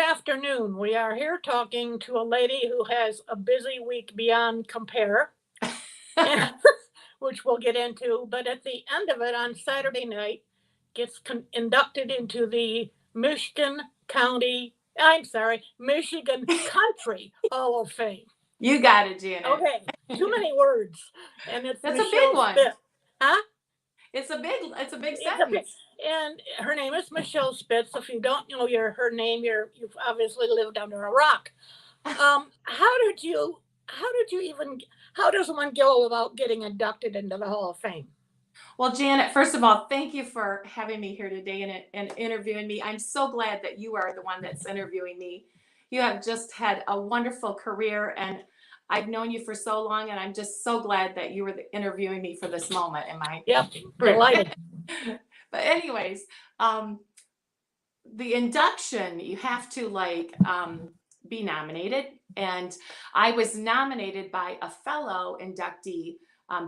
afternoon. We are here talking to a lady who has a busy week beyond compare, and, which we'll get into. But at the end of it on Saturday night, gets inducted into the Michigan Country Hall of Fame. You got it, Janet. Okay, too many words, and it's That's a Michele big one. Spitz. Huh? It's a big It's sentence. and her name is Michele Spitz. If you don't know her name, you've obviously lived under a rock. How does one go about getting inducted into the Hall of Fame? Well, Janet, first of all, thank you for having me here today and interviewing me. I'm so glad that you are the one that's interviewing me. You have just had a wonderful career, and I've known you for so long, and I'm just so glad that you were interviewing me for this moment in my. Yep, delighted. But anyways, the induction, you have to be nominated, and I was nominated by a fellow inductee,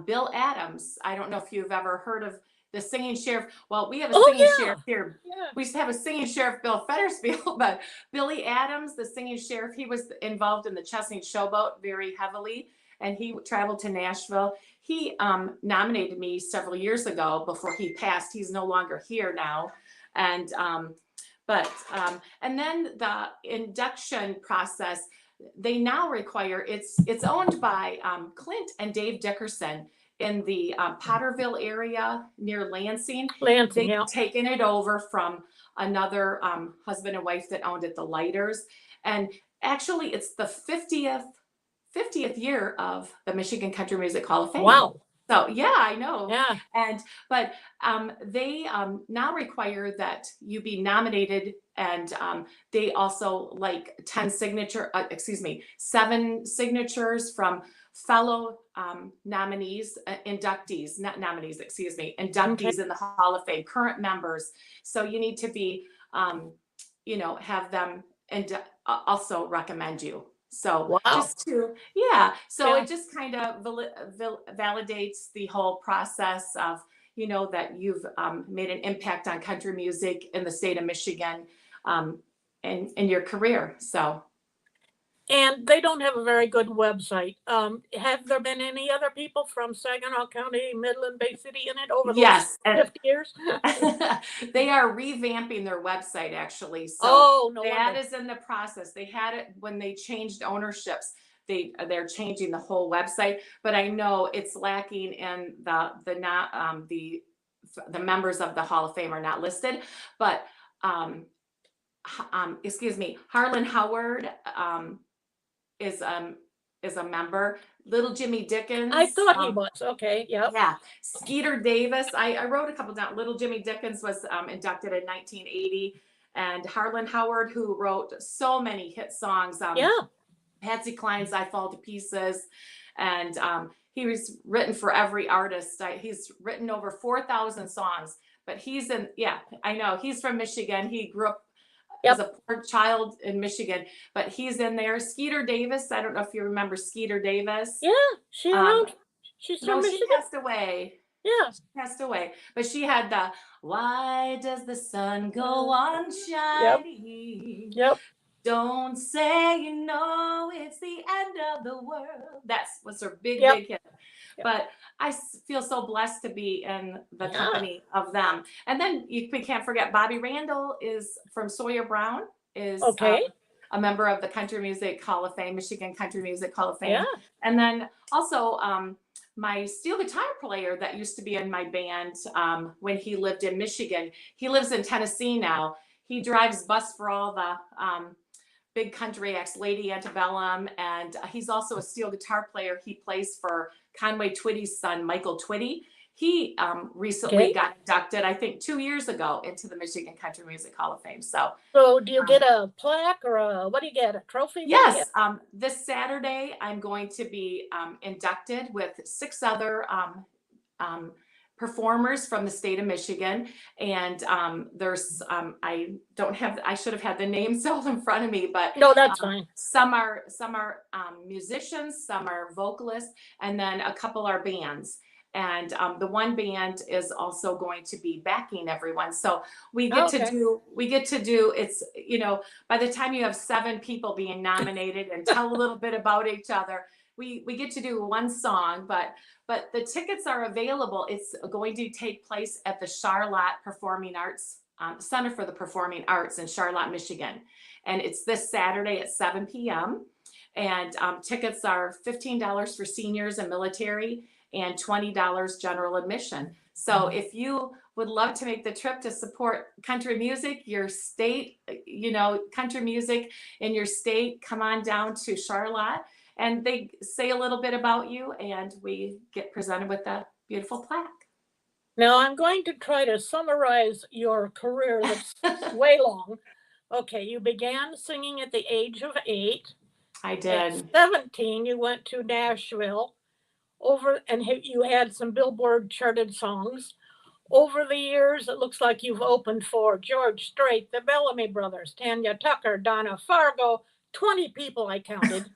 Bill Adams. I don't know if you've ever heard of the singing sheriff. Well, we have a singing sheriff here. Yeah. We used to have a singing sheriff, Bill Fettersfield, but Billy Adams, the singing sheriff, he was involved in the Chesney Showboat very heavily, and he traveled to Nashville. He nominated me several years ago before he passed. He's no longer here now. And and then the induction process, they now require, it's owned by Clint and Dave Dickerson in the Potterville area near Lansing. They've taken it over from another husband and wife that owned it, the Lighters. And actually, it's the 50th year of the Michigan Country Music Hall of Fame. Wow. So yeah, I know. Yeah. But they now require that you be nominated, and they also like 7 signatures from fellow inductees in the Hall of Fame, current members. So you need to be, have them and also recommend you. So it just kind of validates the whole process of, that you've made an impact on country music in the state of Michigan in your career. So. And they don't have a very good website. Have there been any other people from Saginaw County, Midland, Bay City in it over the 50 years? They are revamping their website, actually. So that is in the process. They had it when they changed ownerships. They're changing the whole website, but I know it's lacking in the members of the Hall of Fame are not listed. But Harlan Howard is a member. Little Jimmy Dickens. I thought he was. Okay. Yep. Yeah. Skeeter Davis. I wrote a couple down. Little Jimmy Dickens was inducted in 1980, and Harlan Howard, who wrote so many hit songs. Patsy Cline's "I Fall to Pieces," and he was written for every artist. He's written over 4,000 songs. But he's I know he's from Michigan. He grew up as a poor child in Michigan, but he's in there. Skeeter Davis. I don't know if you remember Skeeter Davis. Yeah, she's from Michigan. She passed away. Yeah, she passed away. But she had the "Why does the sun go on shining? Yep. Don't say it's the end of the world." That was her big hit. Yep. But I feel so blessed to be in the company of them. And then we can't forget Bobby Randall is from Sawyer Brown, is a member of the Country Music Hall of Fame, Michigan Country Music Hall of Fame. Yeah. And then also my steel guitar player that used to be in my band when he lived in Michigan, he lives in Tennessee now. He drives bus for all the big country acts, Lady Antebellum, and he's also a steel guitar player. He plays for Conway Twitty's son, Michael Twitty. He recently got inducted, I think 2 years ago, into the Michigan Country Music Hall of Fame. So do you get a plaque or what do you get, a trophy? Yes. This Saturday, I'm going to be inducted with 6 other performers from the state of Michigan. And there's, I should have had the names all in front of me, but no, that's fine. Some are musicians, some are vocalists, and then a couple are bands. And the one band is also going to be backing everyone. So we get Okay. to do, it's, you know, by the time you have 7 people being nominated and tell a little bit about each other, we get to do one song, but the tickets are available. It's going to take place at the Charlotte Performing Arts Center for the Performing Arts in Charlotte, Michigan. And it's this Saturday at 7 p.m. And tickets are $15 for seniors and military and $20 general admission. So if you would love to make the trip to support country music, your state, you know, country music in your state, come on down to Charlotte and they say a little bit about you and we get presented with a beautiful plaque. Now I'm going to try to summarize your career that's way long. Okay, you began singing at the age of 8. I At did. 17, you went to Nashville and you had some Billboard charted songs. Over the years, it looks like you've opened for George Strait, the Bellamy Brothers, Tanya Tucker, Donna Fargo, 20 people I counted.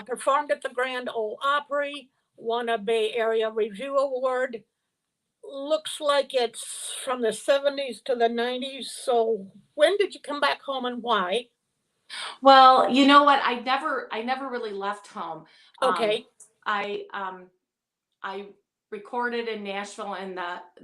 Performed at the Grand Ole Opry, won a Bay Area Review Award. Looks like it's from the 70s to the 90s. So when did you come back home and why? Well, you know what? I never really left home. Um, Okay, I um, I recorded in Nashville in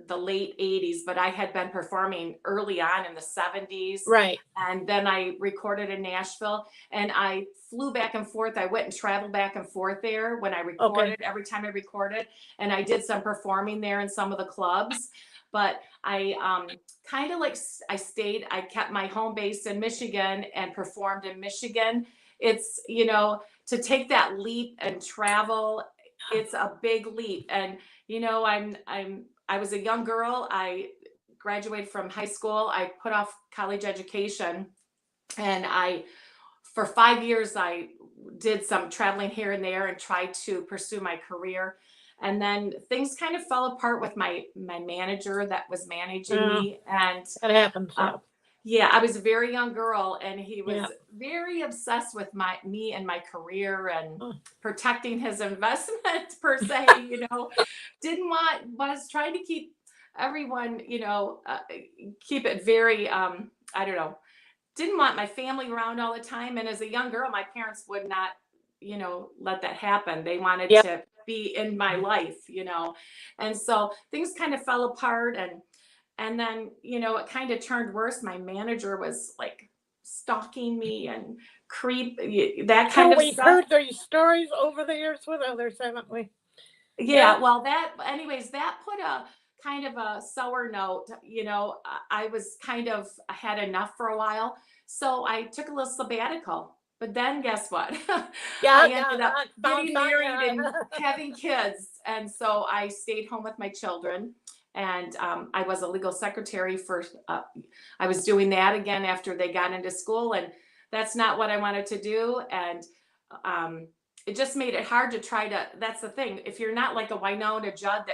the late 80s, but I had been performing early on in the 70s. right. And then I recorded in Nashville and I flew back and forth. I went and traveled back and forth there when I Okay, recorded, every time I recorded. And I did some performing there in some of the clubs. But I kind of like, I kept my home base in Michigan and performed in Michigan. It's, you know, to take that leap and travel, it's a big leap. And you know, I was a young girl. I graduated from high school. I put off college education and for 5 years I did some traveling here and there and tried to pursue my career. And then things kind of fell apart with my manager that was managing uh, me. And that happens. uh, Yeah, yeah, I was a very young girl and he was yeah. very obsessed with me and my career and Uh, protecting his investment per se, you know. Didn't want Was trying to keep everyone, you know, keep it very I don't know. Didn't want my family around all the time and as a young girl my parents would not, you know, let that happen. They wanted Yep. to be in my life, you know. And so things kind of fell apart and then, you know, it kind of turned worse. My manager was like stalking me and that kind True, of we've stuff. heard these stories over the years with others, haven't we? Yeah. Yeah, well, anyways, that put a kind of a sour note. You know, I was kind of had enough for a while. So I took a little sabbatical. But then guess what? Yeah, I yeah, ended up found getting married fire. and having kids. And so I stayed home with my children. And I was a legal secretary I was doing that again after they got into school. And that's not what I wanted to do. And um, it just made it hard to try to, that's the thing. If you're not like a Winona Judd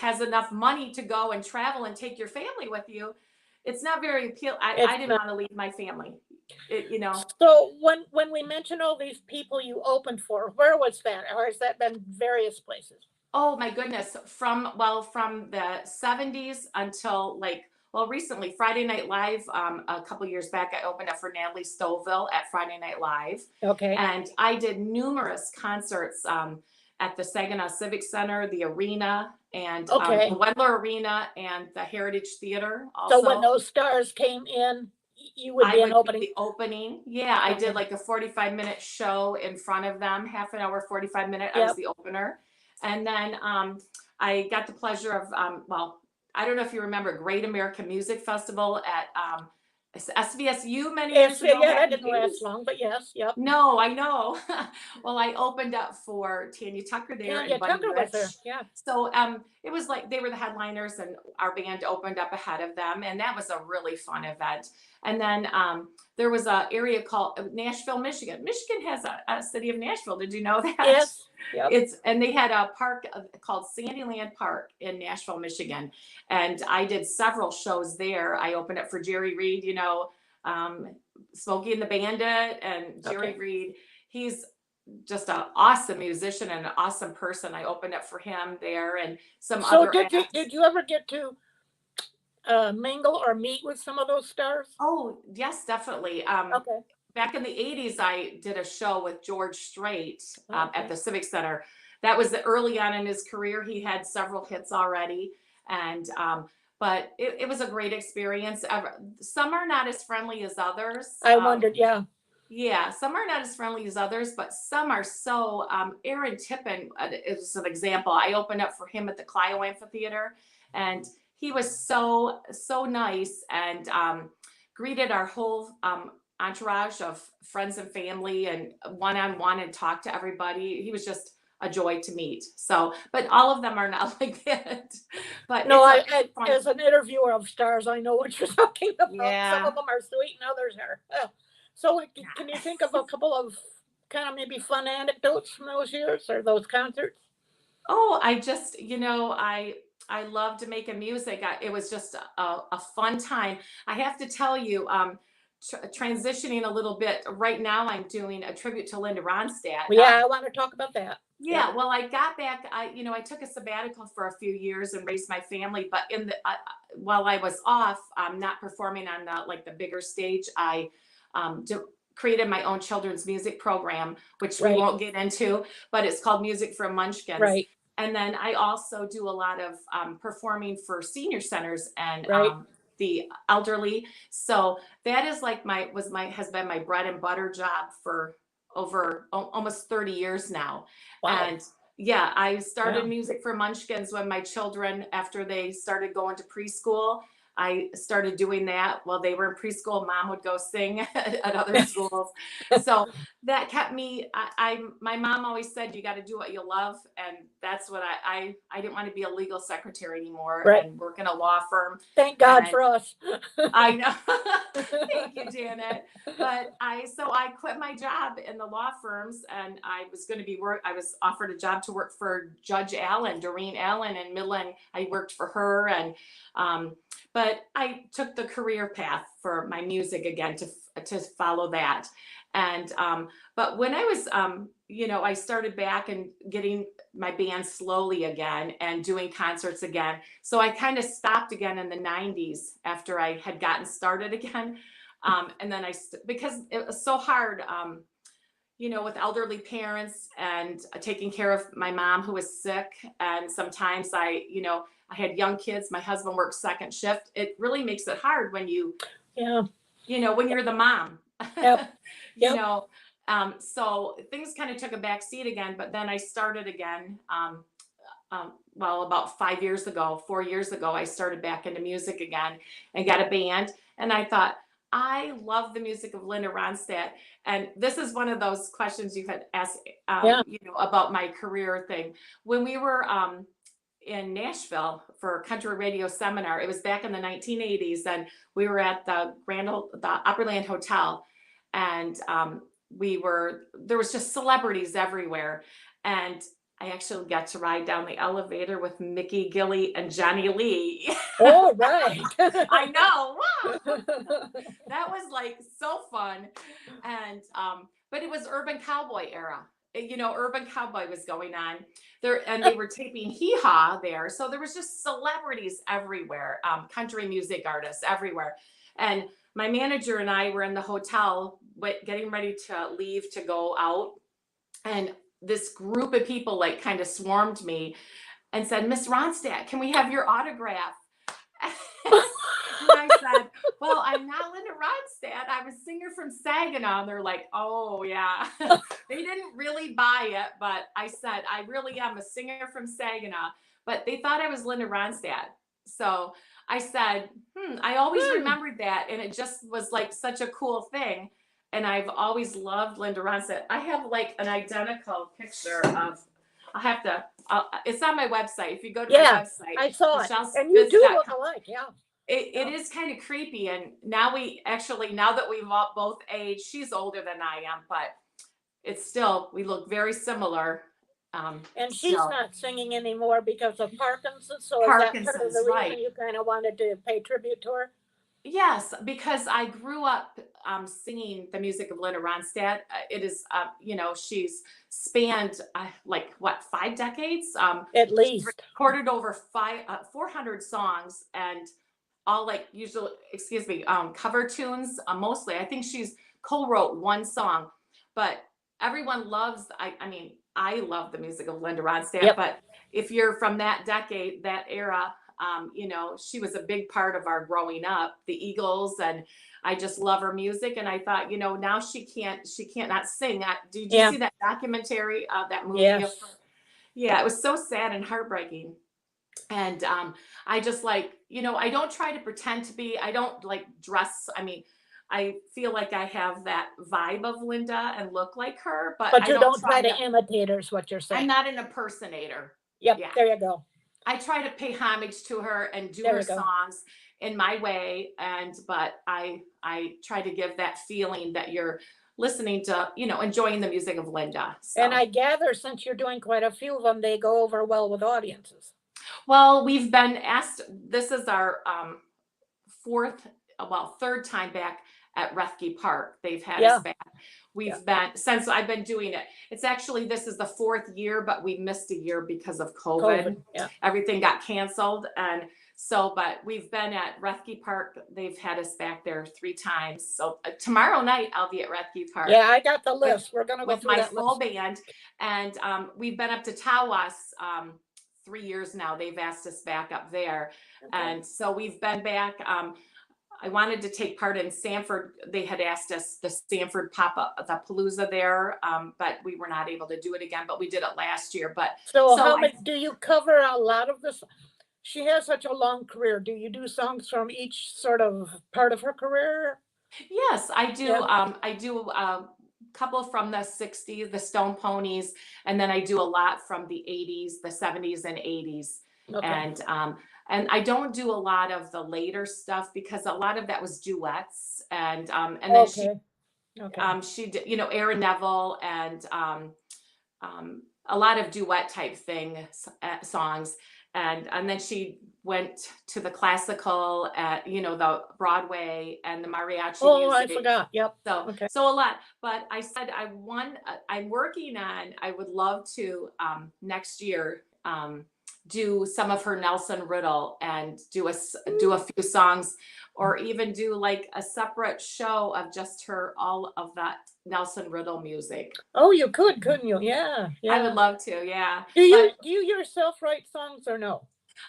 has enough money to go and travel and take your family with you, it's not very appealing. It's I didn't want to leave my family, you know. so when we mention all these people you opened for, where was that, or has that been various places? Oh my goodness. From the 70s until recently, Friday Night Live, a couple years back, I opened up for Natalie Stovall at Friday Night Live. Okay, And I did numerous concerts at the Saginaw Civic Center, the arena, and the okay. Wendler Arena and the Heritage Theater So when also. those stars came in, you would I be an would be opening. the opening. Yeah, I did Okay. like a 45-minute show in front of them, half an hour, 45 minute. I was Yep. the opener. And then I got the pleasure of, I don't know if you remember Great American Music Festival at SVSU many years Yes, ago, yeah, back that in the didn't last 80s. long, but yes, yep. No, I know. Well, I opened up for Tanya Tucker there and Tanya Buddy Tucker was there. Rich. Yeah. So it was like they were the headliners and our band opened up ahead of them. And that was a really fun event. And then there was a area called Nashville, Michigan. Michigan has a city of Nashville. Did you know that? Yes. Yep. And they had a park called Sandyland Park in Nashville, Michigan. And I did several shows there. I opened up for Jerry Reed, you know, Smokey and the Bandit and Jerry Okay. Reed. He's just an awesome musician and an awesome person. I opened up for him there and some So other acts. did you ever get to mingle or meet with some of those stars? Oh, yes, definitely. Okay. Back in the 80s, I did a show with George Strait at Okay. the Civic Center. That was early on in his career. He had several hits already. And, but it was a great experience. Some are not as friendly as others. I wondered, yeah. Yeah, some are not as friendly as others, but some are so. Aaron Tippin is an example. I opened up for him at the Clio Amphitheater, and he was so nice and greeted our whole entourage of friends and family and one on one and talked to everybody. He was just a joy to meet. So, but all of them are not like that. But No, fun. as an interviewer of stars, I know what you're talking about. Some Yeah. of them are sweet and others are. So can you think of a couple of kind of maybe fun anecdotes from those years or those concerts? Oh, I just, I loved making music. It was just a fun time. I have to tell you, transitioning a little bit. Right now, I'm doing a tribute to Linda Ronstadt. Well, yeah, I want to talk about that. Yeah. Yeah, well, I got back. I took a sabbatical for a few years and raised my family. But while I was off, not performing on the bigger stage, I created my own children's music program, which we Right. won't get into, but it's called Music for Munchkins. Right. And then I also do a lot of performing for senior centers and Right. the elderly. So that is like has been my bread and butter job for over almost 30 years now. Wow. And yeah, I started Yeah. Music for Munchkins when my children, after they started going to preschool, I started doing that while they were in preschool. Mom would go sing at other schools. So that kept me, my mom always said, you got to do what you love. And that's what I didn't want to be a legal secretary anymore Right. and work in a law firm. Thank God And for us. I know. Thank you, Janet. But so I quit my job in the law firms and I was going to I was offered a job to work for Judge Allen, Doreen Allen in Midland. I worked for her and but I took the career path for my music again to follow that. And but when I was I started back and getting my band slowly again and doing concerts again. So I kind of stopped again in the 90s after I had gotten started again. And then because it was so hard, with elderly parents and taking care of my mom who was sick. And sometimes I had young kids. My husband worked second shift. It really makes it hard when Yeah. when you're the mom. Yep. you Yep. know, so things kind of took a back seat again, but then I started again. Well, about 4 years ago, I started back into music again and got a band. And I thought, I love the music of Linda Ronstadt. And this is one of those questions you had asked, Yeah. about my career thing. When we were in Nashville for a country radio seminar, it was back in the 1980s, and we were at the Upperland Hotel, and there was just celebrities everywhere. And I actually got to ride down the elevator with Mickey Gilley and Johnny Lee. Oh, right. I know. Wow. That was like so fun. And but it was Urban Cowboy era. Urban Cowboy was going on there, and they were taping Hee Haw there. So there was just celebrities everywhere, country music artists everywhere. And my manager and I were in the hotel getting ready to leave to go out. And this group of people like kind of swarmed me and said, Miss Ronstadt, can we have your autograph? And I said, well, I'm not Linda Ronstadt. I'm a singer from Saginaw. And they're like, oh, yeah. They didn't really buy it, but I said, I really am a singer from Saginaw. But they thought I was Linda Ronstadt. So I said, I always remembered that. And it just was like such a cool thing. And I've always loved Linda Ronstadt. I have like an identical picture of, it's on my website. If you go to my website, I saw it. Michele And you Spitz. do look alike, yeah. It is kind of creepy. And now that we've both aged, she's older than I am, but it's still, we look very similar. And she's not singing anymore because of Parkinson's. So is that part of the reason you kind of wanted to pay tribute to her? Yes, because I grew up singing the music of Linda Ronstadt. It is, she's spanned like what, 5 decades. At She's least. recorded over 400 songs, and all like usual, excuse me, cover tunes mostly. I think she's co-wrote one song, but everyone loves. I mean, I love the music of Linda Ronstadt, Yep. but if you're from that decade, that era, she was a big part of our growing up, the Eagles, and I just love her music. And I thought, now she can't not sing. Did you Yeah. see that documentary, that movie of her? Yes. Yeah, it was so sad and heartbreaking. And I just like, I don't try to pretend to be, I don't like dress. I mean, I feel like I have that vibe of Linda and look like her, but But I you don't don't try try to to, imitate her, is what you're I'm saying. not an impersonator. Yep. Yeah. There you go. I try to pay homage to her and do There her you go. songs in my way. But I try to give that feeling that you're listening to, enjoying the music of Linda. And So, I gather since you're doing quite a few of them, they go over well with audiences. well, we've been asked, this is our third time back at Rethke Park. They've had us Yeah. back. Yeah. We've been, since I've been doing it. It's actually, this is the 4th year, but we missed a year because of COVID. COVID. Yeah. Everything got canceled. And so, but we've been at Rethke Park. They've had us back there 3 times. So tomorrow night I'll be at Rethke Park Yeah, I got the with, list. We're gonna go with through my that full list. band. And we've been up to Tawas 3 years now. They've asked us back up there. Okay. And so we've been back. I wanted to take part in Sanford. They had asked us the Sanford pop-up, the Palooza there, but we were not able to do it again. But we did it last year. But So so how I, many do you cover a lot of this? She has such a long career. Do you do songs from each sort of part of her career? yes, I do. Yeah. I do a couple from the '60s, the Stone Ponies, and then I do a lot from the '80s, the '70s, and '80s. Okay. And I don't do a lot of the later stuff because a lot of that was duets, and then Okay. Okay. she did, Aaron Neville, and a lot of duet type songs, and then she went to the classical at, the Broadway and the mariachi Oh, I music. forgot. Yep. So Okay. so a lot. But I said I'm working on, I would love to next year do some of her Nelson Riddle and do a few songs, or even do like a separate show of just her, all of that Nelson Riddle music. Oh, you could, couldn't you? Yeah. I would Yeah. love to, yeah. Do But you yourself write songs or no?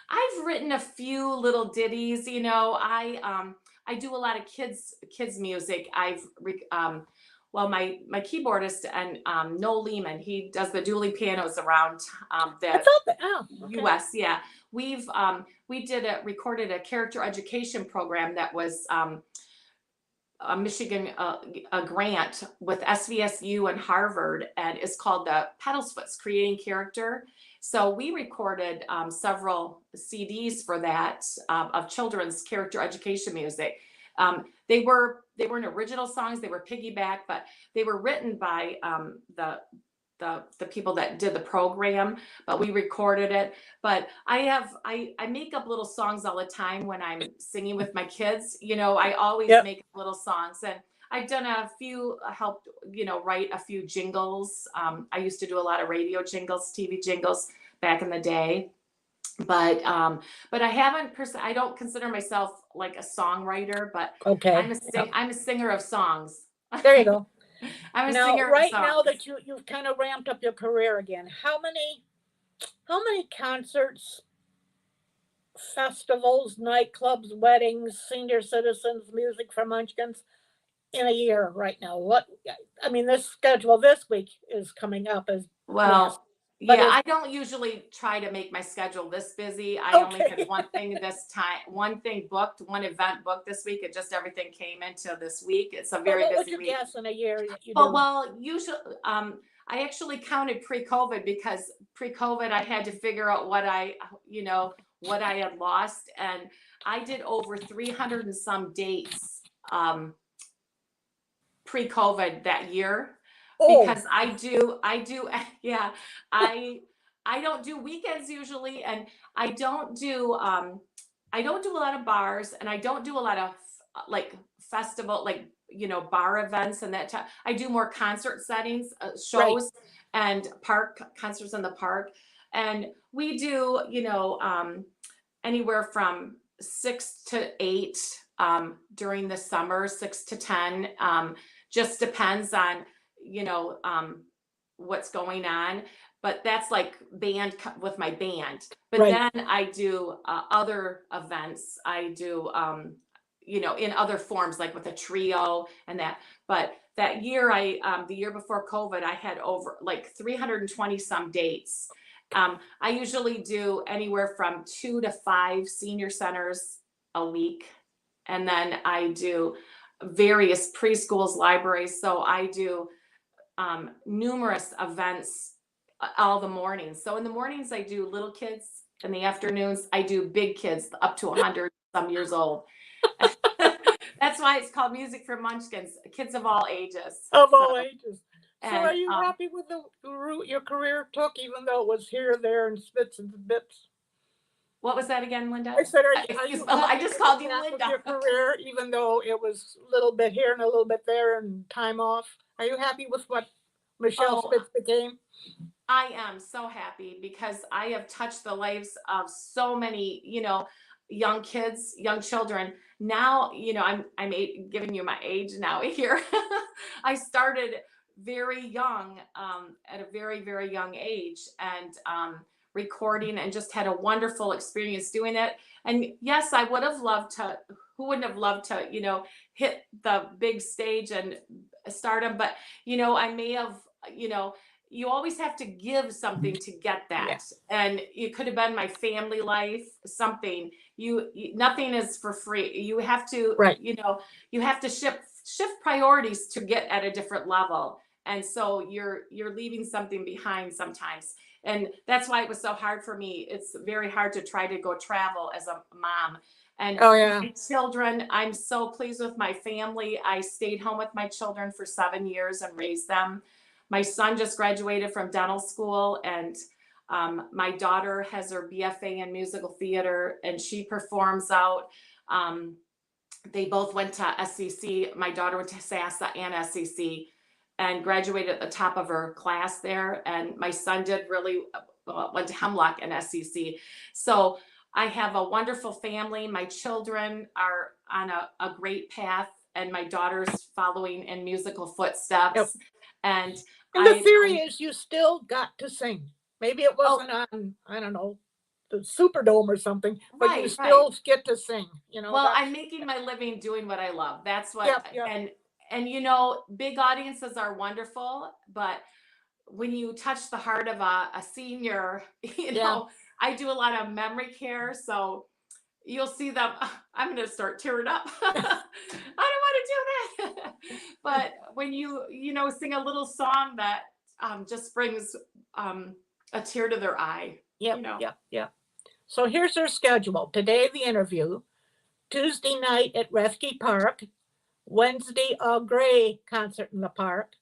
I've written a few little ditties, I do a lot of kids music. Well, my keyboardist and Noel Lehman, he does the dueling pianos around I the thought that. Oh, okay. US. Yeah. We recorded a character education program that was a Michigan a grant with SVSU and Harvard, and it's called the Pedalsfoots Creating Character. So we recorded several CDs for that, of children's character education music. They weren't original songs; they were piggyback, but they were written by the people that did the program, but we recorded it. But I make up little songs all the time when I'm singing with my kids. I always Yep. make up little songs, and I've done a few, helped, write a few jingles. I used to do a lot of radio jingles, TV jingles back in the day. But I don't consider myself like a songwriter, but Okay. Yep. I'm a singer of songs. There you go. I'm a Now, singer of right now songs. that you've kind of ramped up your career again, how many concerts, festivals, nightclubs, weddings, senior citizens, music for munchkins in a year right now? What I mean, this schedule this week is coming up as mass, Well, but yeah, is I don't usually try to make my schedule this busy. I only had okay. one thing booked, one event booked this week. It just, everything came into this week. It's a Well, very what would busy you week. guess in a year that you Oh, do? well, usually, I actually counted pre-COVID, because pre-COVID I had to figure out what I had lost, and I did over 300 and some dates pre-COVID that year, Oh, because yeah, I I don't do weekends usually, and I don't do a lot of bars, and I don't do a lot of like festival, like, bar events and that. I do more concert settings, shows, and park concerts in the park. And we do, anywhere from 6 to 8 during the summer, 6 to 10. Just depends on, what's going on. But that's like with my band. But Right. then I do other events. I do, in other forms, like with a trio and that. But that year, the year before COVID, I had over like 320 some dates. I usually do anywhere from 2 to 5 senior centers a week. And then I do various preschools, libraries. So I do numerous events all the mornings. So in the mornings, I do little kids. In the afternoons, I do big kids up to 100 some years old. That's why it's called Music for Munchkins, kids of all ages. Of all ages. So And are you happy with the route your career took, even though it was here, there, and spits and bits? what was that again, Linda? I said, are Excuse you me, I happy just with called the you path of Linda. your career, even though it was a little bit here and a little bit there and time off? Are you happy with what Michele Oh, Spitz became? I am so happy because I have touched the lives of so many, young kids, young children. Now, giving you my age now here. I started very young, at a very, very young age, and recording, and just had a wonderful experience doing it. And yes, I would have loved to. Who wouldn't have loved to, hit the big stage and stardom? But I may have, you always have to give something to get that. Yeah. And it could have been my family life, something. Nothing is for free. You have to, Right. you have to shift priorities to get at a different level. And so you're leaving something behind sometimes. And that's why it was so hard for me. It's very hard to try to go travel as a mom. And Oh, yeah. my children, I'm so pleased with my family. I stayed home with my children for 7 years and raised them. My son just graduated from dental school, and my daughter has her BFA in musical theater, and she performs out. They both went to SCC. My daughter went to SASA and SCC and graduated at the top of her class there. And my son did really went to Hemlock and SCC. So I have a wonderful family. My children are on a great path, and my daughter's following in musical footsteps. Yep. And the theory is you still got to sing. Maybe it Oh. wasn't on, I don't know, the Superdome or something, but you Right, still get to sing. Well, I'm making my living doing what I love. That's what, Yep. and big audiences are wonderful, but when you touch the heart of a senior, Yeah. I do a lot of memory care, so you'll see them. I'm going to start tearing up. I don't want to do that. But when you sing a little song that just brings a tear to their eye. Yep. So here's their schedule. Today, the interview. Tuesday night at Reski Park. Wednesday, a Gray concert in the park.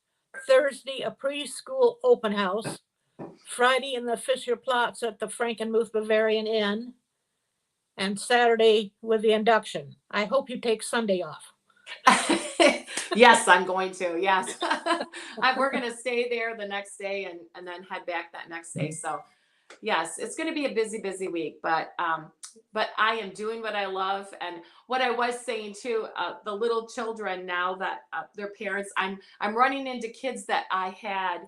Thursday, a preschool open house. Friday in the Fisher Platz at the Frankenmuth Bavarian Inn. And Saturday with the induction. I hope you take Sunday off. Yes, I'm going to. Yes. We're going to stay there the next day and then head back that next day. So yes, it's going to be a busy, busy week, but I am doing what I love. And what I was saying too, the little children, now that their parents, I'm running into kids that I had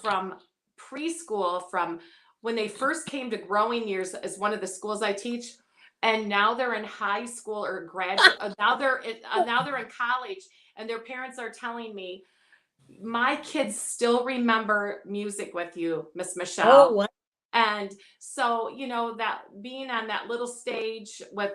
from preschool, from when they first came to growing years as one of the schools I teach. And now they're in high school or graduate. Now they're in college, and their parents are telling me, my kids still remember music with you, Miss Michele. Oh, what? And so, that being on that little stage with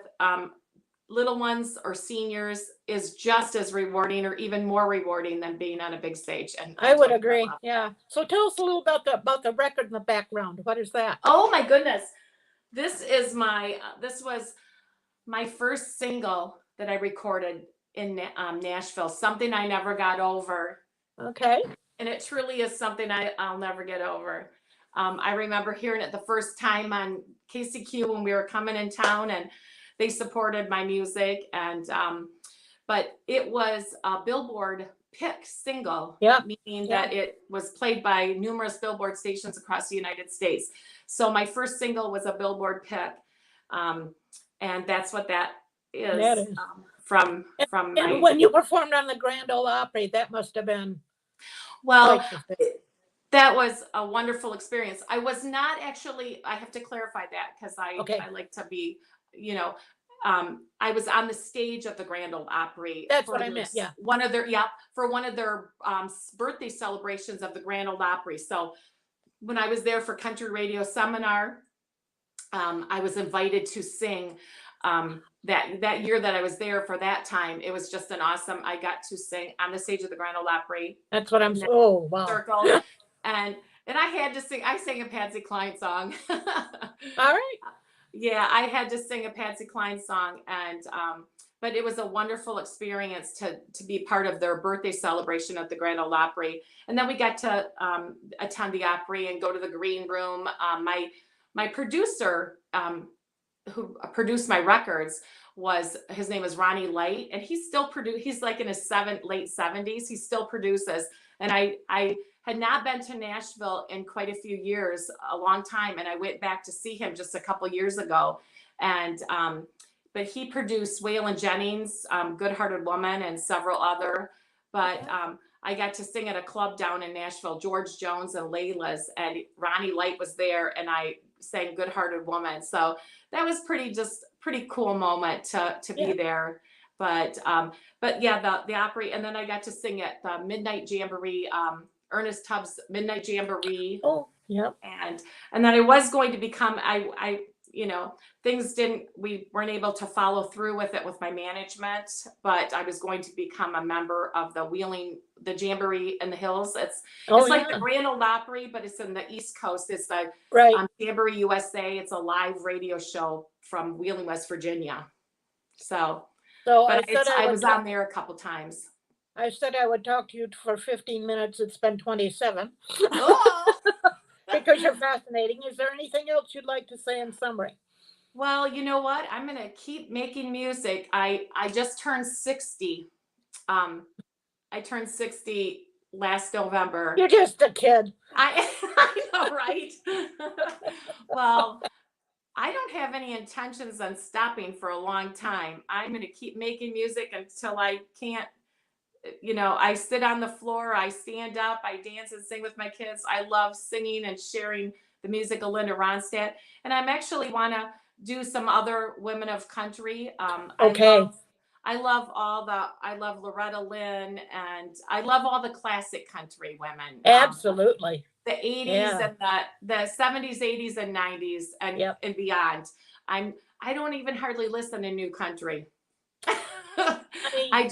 little ones or seniors is just as rewarding, or even more rewarding, than being on a big stage. And I would agree. Yeah. So tell us a little about the record in the background. What is that? Oh my goodness. This is this was my first single that I recorded in Nashville, Something I Never Got Over. Okay. And it truly is something I'll never get over. I remember hearing it the first time on KCQ when we were coming in town, and they supported my music. And but it was a Billboard pick single, Yeah. meaning Yeah. that it was played by numerous Billboard stations across the United States. So my first single was a Billboard pick, and that's what that That is, is. from And my. when you performed on the Grand Ole Opry, that must have been Well, quite the thing. that was a wonderful experience. I was not actually, I have to clarify that because Okay. I like to be, you know, I was on the stage of the Grand Ole Opry That's for what I meant. Yeah. one of their, yeah, for one of their birthday celebrations of the Grand Ole Opry. So when I was there for country radio seminar, I was invited to sing. That year that I was there for that time, it was just an awesome. I got to sing on the stage of the Grand Ole Opry That's what I'm. in that Oh, wow. circle, and I had to sing. I sang a Patsy Cline song. All right. Yeah, I had to sing a Patsy Cline song, and but it was a wonderful experience to be part of their birthday celebration at the Grand Ole Opry, and then we got to attend the Opry and go to the green room. My producer, who produced my records, was his name is Ronnie Light, and he still produce. He's like in his late 70s. He still produces, and I had not been to Nashville in quite a few years, a long time, and I went back to see him just a couple years ago, and but he produced Waylon Jennings, Good Hearted Woman, and several other. But I got to sing at a club down in Nashville, George Jones and Layla's, and Ronnie Light was there, and I sang Good Hearted Woman. So that was pretty cool moment to be there. But yeah, the Opry, and then I got to sing at the Midnight Jamboree, Ernest Tubbs Midnight Jamboree. Oh, yeah. And then I was going to become, we weren't able to follow through with it with my management, but I was going to become a member of the Jamboree in the Hills. It's like the Grand Ole Opry, but it's in the East Coast. It's the Jamboree USA. It's a live radio show from Wheeling, West Virginia. But I was on there a couple times. I said I would talk to you for 15 minutes. It's been 27. Oh! Because you're fascinating. Is there anything else you'd like to say in summary? Well, you know what? I'm going to keep making music. I just turned 60. I turned 60 last November. You're just a kid. I know, right? Well, I don't have any intentions on stopping for a long time. I'm going to keep making music until I can't. I sit on the floor, I stand up, I dance and sing with my kids. I love singing and sharing the music of Linda Ronstadt. And I'm actually want to do some other women of country. Okay. I love Loretta Lynn, and I love all the classic country women. Absolutely. The 80s and the 70s, 80s, and 90s and beyond. I don't even hardly listen to new country. I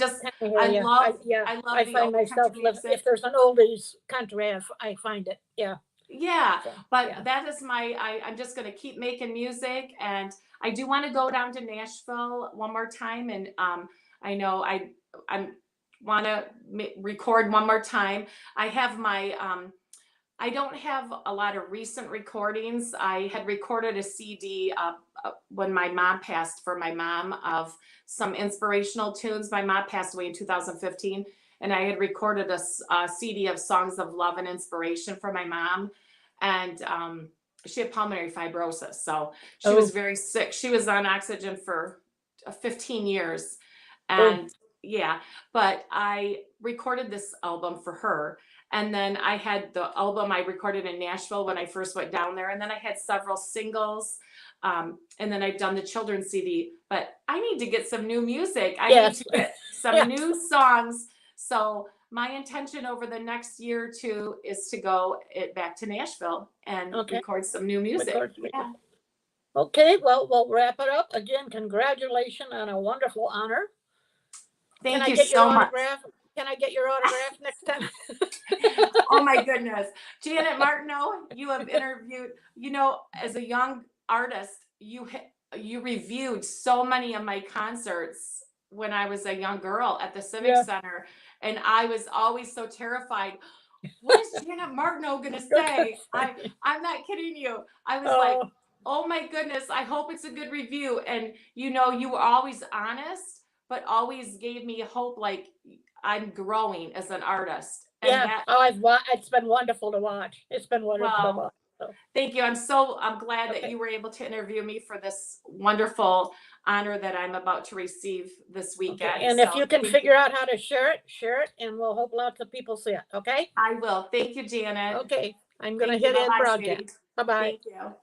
find myself if there's an oldies country, I find it. That is I'm just going to keep making music, and I do want to go down to Nashville one more time, and I know I want to record one more time. I have I don't have a lot of recent recordings. I had recorded a CD when my mom passed, for my mom, of some inspirational tunes. My mom passed away in 2015, and I had recorded a CD of songs of love and inspiration for my mom. And she had pulmonary fibrosis, so she was very sick. She was on oxygen for 15 years. And but I recorded this album for her. And then I had the album I recorded in Nashville when I first went down there. And then I had several singles. And then I've done the children's CD. But I need to get some new music. I need to get some new songs. So my intention over the next year or two is to go back to Nashville and record some new music. Okay, well, we'll wrap it up. Again, congratulations on a wonderful honor. Thank you so much. Can I get your autograph next time? Oh my goodness. Janet Martineau, you have interviewed, as a young artist, you reviewed so many of my concerts when I was a young girl at the Civic Center. And I was always so terrified. What is Janet Martineau going to say? I'm not kidding you. I was like, oh my goodness, I hope it's a good review. And you were always honest, but always gave me hope, like I'm growing as an artist. And Yeah. that, Oh, it's been wonderful to watch. It's been wonderful to well, watch. So, thank you. I'm glad that okay. you were able to interview me for this wonderful honor that I'm about to receive this Okay. weekend. And if So you can thank you. figure out how to share it, and we'll hope lots of people see it. Okay. I will. Thank you, Janet. Okay. I'm going to Thank you. hit end Bye-bye, broadcast. sweetie. Bye bye. Thank you.